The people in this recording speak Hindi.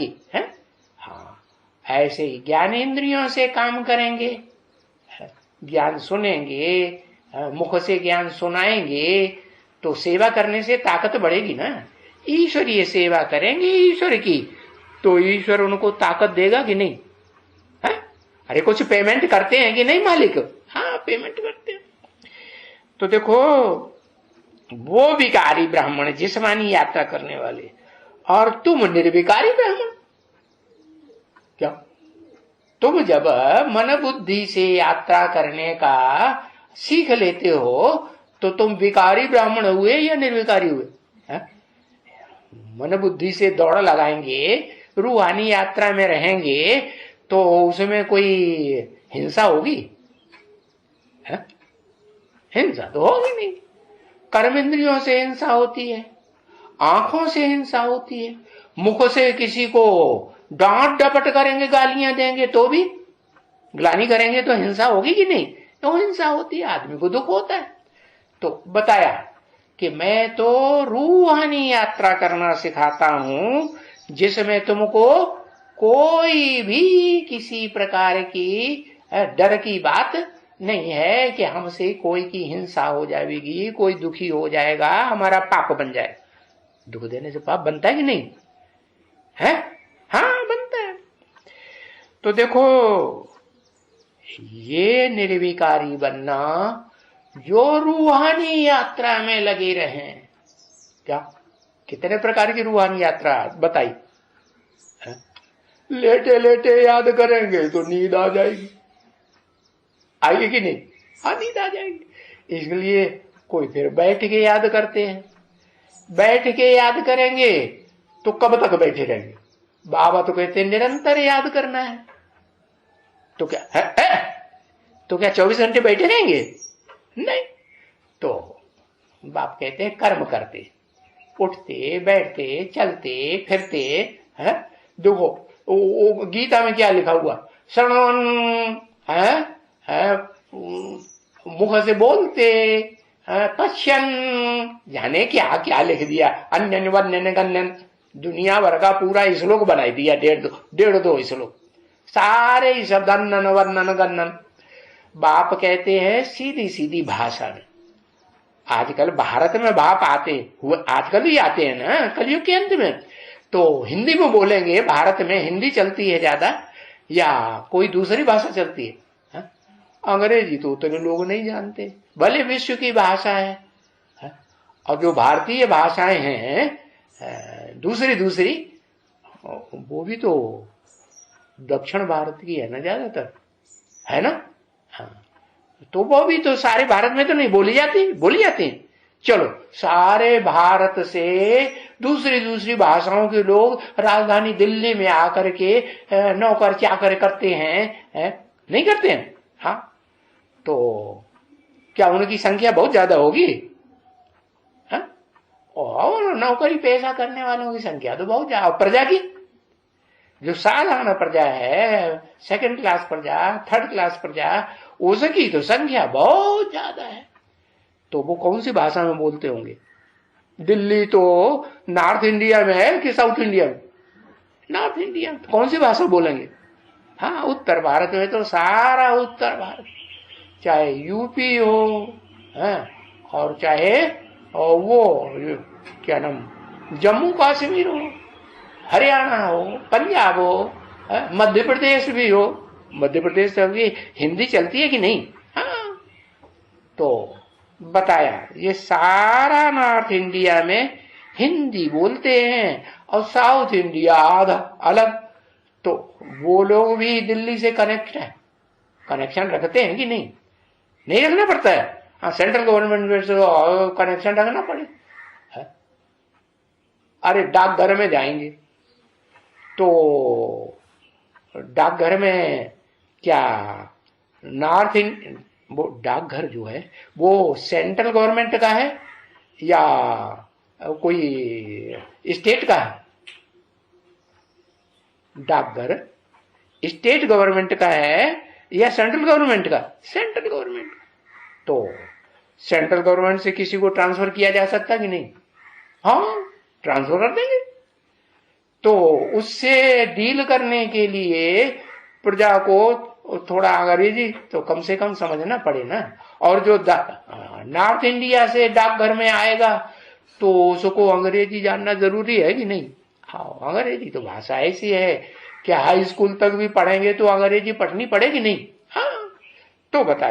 की है। हाँ, ऐसे ही ज्ञान इंद्रियों से काम करेंगे, ज्ञान सुनेंगे, मुख से ज्ञान सुनाएंगे, तो सेवा करने से ताकत बढ़ेगी ना। ईश्वरीय सेवा करेंगे ईश्वर की, तो ईश्वर उनको ताकत देगा कि नहीं है? अरे कुछ पेमेंट करते हैं कि नहीं मालिक? हाँ, पेमेंट करते हैं। तो देखो, वो विकारी ब्राह्मण जिस्मानी यात्रा करने वाले, और तुम निर्विकारी ब्राह्मण। क्या तुम जब मन बुद्धि से यात्रा करने का सीख लेते हो, तो तुम विकारी ब्राह्मण हुए या निर्विकारी हुए? है? मन बुद्धि से दौड़ लगाएंगे, रूहानी यात्रा में रहेंगे, तो उसमें कोई हिंसा होगी? है? हिंसा तो होगी नहीं। कर्म इंद्रियों से हिंसा होती है, आंखों से हिंसा होती है, मुख से किसी को डांट डपट करेंगे, गालियां देंगे तो भी, ग्लानि करेंगे तो हिंसा होगी कि नहीं? तो हिंसा होती है, आदमी को दुख होता है। तो बताया कि मैं तो रूहानी यात्रा करना सिखाता हूं, जिसमें तुमको कोई भी किसी प्रकार की डर की बात नहीं है कि हमसे कोई की हिंसा हो जाएगी, कोई दुखी हो जाएगा, हमारा पाप बन जाए। दुख देने से पाप बनता है कि नहीं है? हाँ, बनता है। तो देखो, ये निर्विकारी बनना, जो रूहानी यात्रा में लगे रहे। क्या कितने प्रकार की रूहानी यात्रा बताई? लेटे लेटे याद करेंगे तो नींद आ जाएगी, आएगी कि नहीं? हाँ, नींद आ जाएगी। इसलिए कोई फिर बैठ के याद करते हैं। बैठ के याद करेंगे तो कब तक बैठे रहेंगे? बाबा तो कहते हैं निरंतर याद करना है। तो क्या है? तो क्या 24 घंटे बैठे रहेंगे? नहीं। तो बाप कहते हैं कर्म करते, उठते बैठते चलते फिरते हैं। देखो, वो गीता में क्या लिखा हुआ? श्रवण है, मुख से बोलते, पश्यन, जाने क्या क्या लिख दिया, अन्यन वर्णन गन्यन, दुनिया भर का पूरा श्लोक बनाई दिया, डेढ़ दो श्लोक, सारे ही शब्द अन्नन वर्णन गन्नन। बाप कहते हैं सीधी सीधी भाषा में। आजकल भारत में बाप आते हुए, आजकल ही आते हैं ना कलयुग के अंत में, तो हिंदी में बोलेंगे। भारत में हिंदी चलती है ज्यादा, या कोई दूसरी भाषा चलती है? अंग्रेजी तो उतने लोग नहीं जानते, भले विश्व की भाषा है। और जो भारतीय भाषाएं हैं दूसरी दूसरी, वो भी तो दक्षिण भारत की है ना ज्यादातर, है ना? हाँ, तो वो भी तो सारे भारत में तो नहीं बोली जाती। चलो, सारे भारत से दूसरी दूसरी भाषाओं के लोग राजधानी दिल्ली में आकर के नौकर चाकर करते हैं, नहीं करते हैं? हाँ, तो क्या उनकी संख्या बहुत ज्यादा होगी? हाँ? और नौकरी पेशा करने वालों की संख्या तो बहुत ज्यादा। प्रजा की, जो साधारण प्रजा है, सेकंड क्लास प्रजा, थर्ड क्लास प्रजा, उसकी तो संख्या बहुत ज्यादा है। तो वो कौन सी भाषा में बोलते होंगे? दिल्ली तो नॉर्थ इंडिया में है कि साउथ इंडिया में? North India. तो कौन सी भाषा बोलेंगे? हाँ, उत्तर भारत में तो सारा उत्तर भारत, चाहे यूपी हो, और चाहे वो क्या नाम, जम्मू कश्मीर हो, हरियाणा हो, पंजाब हो, मध्य प्रदेश भी हो। मध्य प्रदेश तो अभी हिंदी चलती है कि नहीं? हाँ, तो बताया ये सारा नॉर्थ इंडिया में हिंदी बोलते हैं, और साउथ इंडिया आधा अलग। तो वो लोग भी दिल्ली से कनेक्शन रखते हैं कि नहीं? नहीं रखना पड़ता है? हाँ, सेंट्रल गवर्नमेंट से कनेक्शन रखना पड़े। अरे डाकघर में जाएंगे तो डाकघर में क्या वो डाकघर जो है वो सेंट्रल गवर्नमेंट का है या कोई स्टेट का है? डाकघर स्टेट गवर्नमेंट का है या सेंट्रल गवर्नमेंट का? Central government. तो सेंट्रल गवर्नमेंट से किसी को ट्रांसफर किया जा सकता कि नहीं? हाँ, ट्रांसफर कर देंगे। तो उससे डील करने के लिए प्रजा को थोड़ा अंग्रेजी तो कम से कम समझना पड़े ना। और जो नॉर्थ इंडिया से डाकघर में आएगा तो उसको अंग्रेजी जानना जरूरी है कि नहीं? हाँ, अंग्रेजी तो भाषा ऐसी है कि हाई स्कूल तक भी पढ़ेंगे तो अंग्रेजी पढ़नी पड़ेगी नहीं। हाँ, तो बताइए।